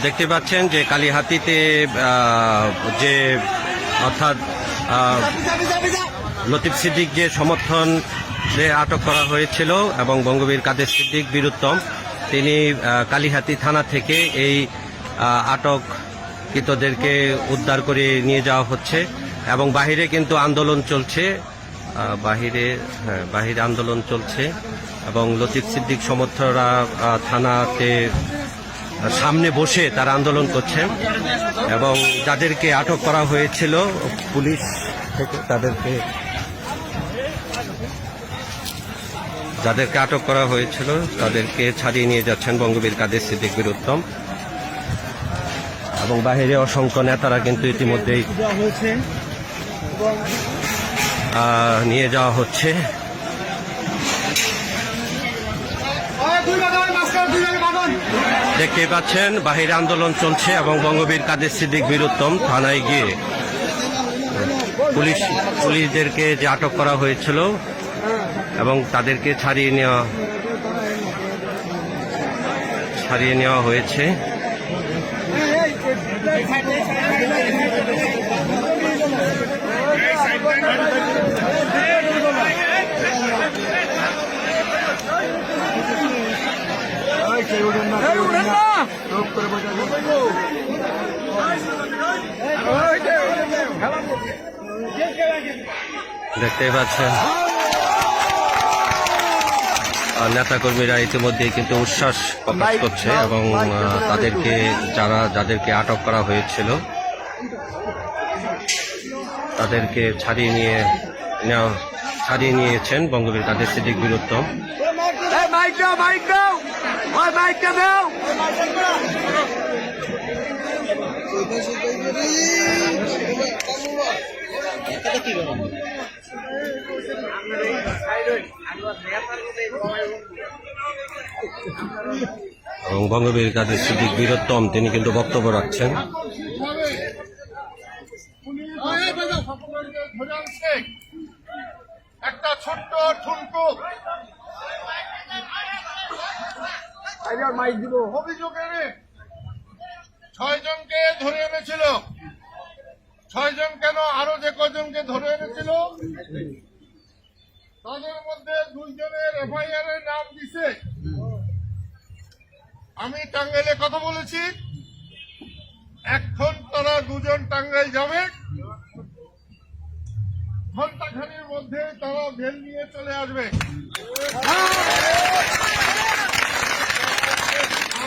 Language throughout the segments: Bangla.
দেখতে পাচ্ছেন যে কালিহাতীতে যে অর্থাৎ লতিফ সিদ্দিক যে সমর্থন যে আটক করা হয়েছিল এবং বঙ্গবীর কাদের সিদ্দিক বীরুত্তম তিনি কালিহাতী থানা থেকে এই আটককৃতদেরকে উদ্ধার করে নিয়ে যাওয়া হচ্ছে এবং বাহিরে কিন্তু আন্দোলন চলছে, বাহিরে আন্দোলন চলছে এবং লতিফ সিদ্দিক সমর্থকরা থানাতে সামনে বসে তারা আন্দোলন করছেন এবং যাদেরকে আটক করা হয়েছিল পুলিশ থেকে যাদেরকে আটক করা হয়েছিল তাদেরকে ছাড়িয়ে নিয়ে যাচ্ছেন বঙ্গবীর কাদের সিদ্দিক বীরুত্তম এবং বাহিরে অসংখ্য নেতারা কিন্তু ইতিমধ্যেই নিয়ে যাওয়া হচ্ছে। দেখতে পাচ্ছেন বাহিরে আন্দোলন চলছে এবং বঙ্গবীর কাদের সিদ্দিক বীরুত্তম থানায় গিয়ে পুলিশদেরকে যে আটক করা হয়েছিল এবং তাদেরকে ছাড়িয়ে নেওয়া হয়েছে। দেখতে পাচ্ছেন নেতাকর্মীরা ইতিমধ্যে কিন্তু উচ্ছ্বাস প্রকাশ করছে এবং যাদেরকে আটক করা হয়েছিল তাদেরকে ছাড়িয়ে নিয়েছেন বঙ্গবীর কাদের সিদ্দিক বীরুত্তম। এবং বঙ্গবীর কাদের সিদ্দিক বীরুত্তম তিনি কিন্তু বক্তব্য রাখছেন। একটা ছোট্ট ঠুনকো অভিযোগের 6 জনকে ধরে এনেছিল। 6 জন কেন, আরো যে কজনকে ধরে এনেছিল তাদের মধ্যে 2 জনের এফআইআর এর নাম দিছে। আমি টাঙ্গাইলে কথা বলেছি, এখন তারা 2 জন টাঙ্গাইল যাবে, ঘন্টাখানির মধ্যে তারা বেল নিয়ে চলে আসবে।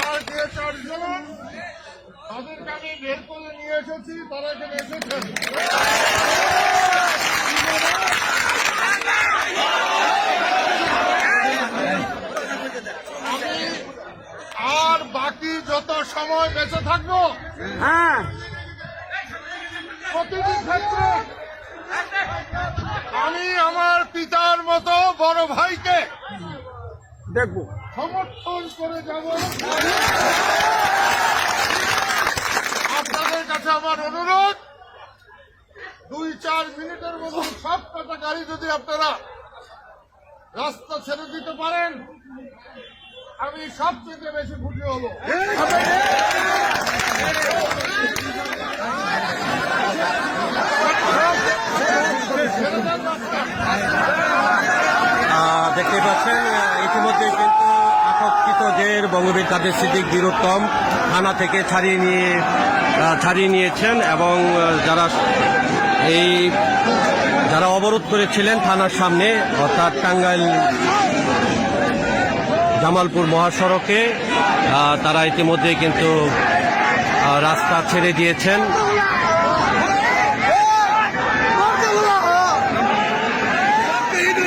আর যে 4 জন তাদেরকে আমি বের করে নিয়ে এসেছি, তারা এখানে এসেছেন। আর বাকি যত সময় বেঁচে থাকবো প্রতিটি ক্ষেত্রে আমি আমার পিতার মতো বড় ভাইকে দেখব, সমর্থন করে যাব। আপনাদের কাছে আমার অনুরোধ, 2-4 মিনিটের মধ্যে সব কটা গাড়ি যদি আপনারা রাস্তা ছেড়ে দিতে পারেন, আমি সবচেয়ে বেশি খুশি হব। দেখতে পাচ্ছেন ইতিমধ্যে কিন্তু আটককৃতদের বঙ্গবীর কাদের সিদ্দিক বীরুত্তম থানা থেকে ছাড়িয়ে নিয়েছেন এবং যারা অবরোধ করেছিলেন থানার সামনে অর্থাৎ টাঙ্গাইল জামালপুর মহাসড়কে তারা ইতিমধ্যে কিন্তু রাস্তা ছেড়ে দিয়েছেন।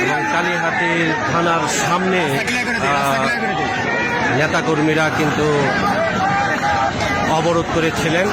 এবং কালিহাতী থানার সামনে নেতাকর্মীরা কিন্তু অবরোধ করেছিলেন।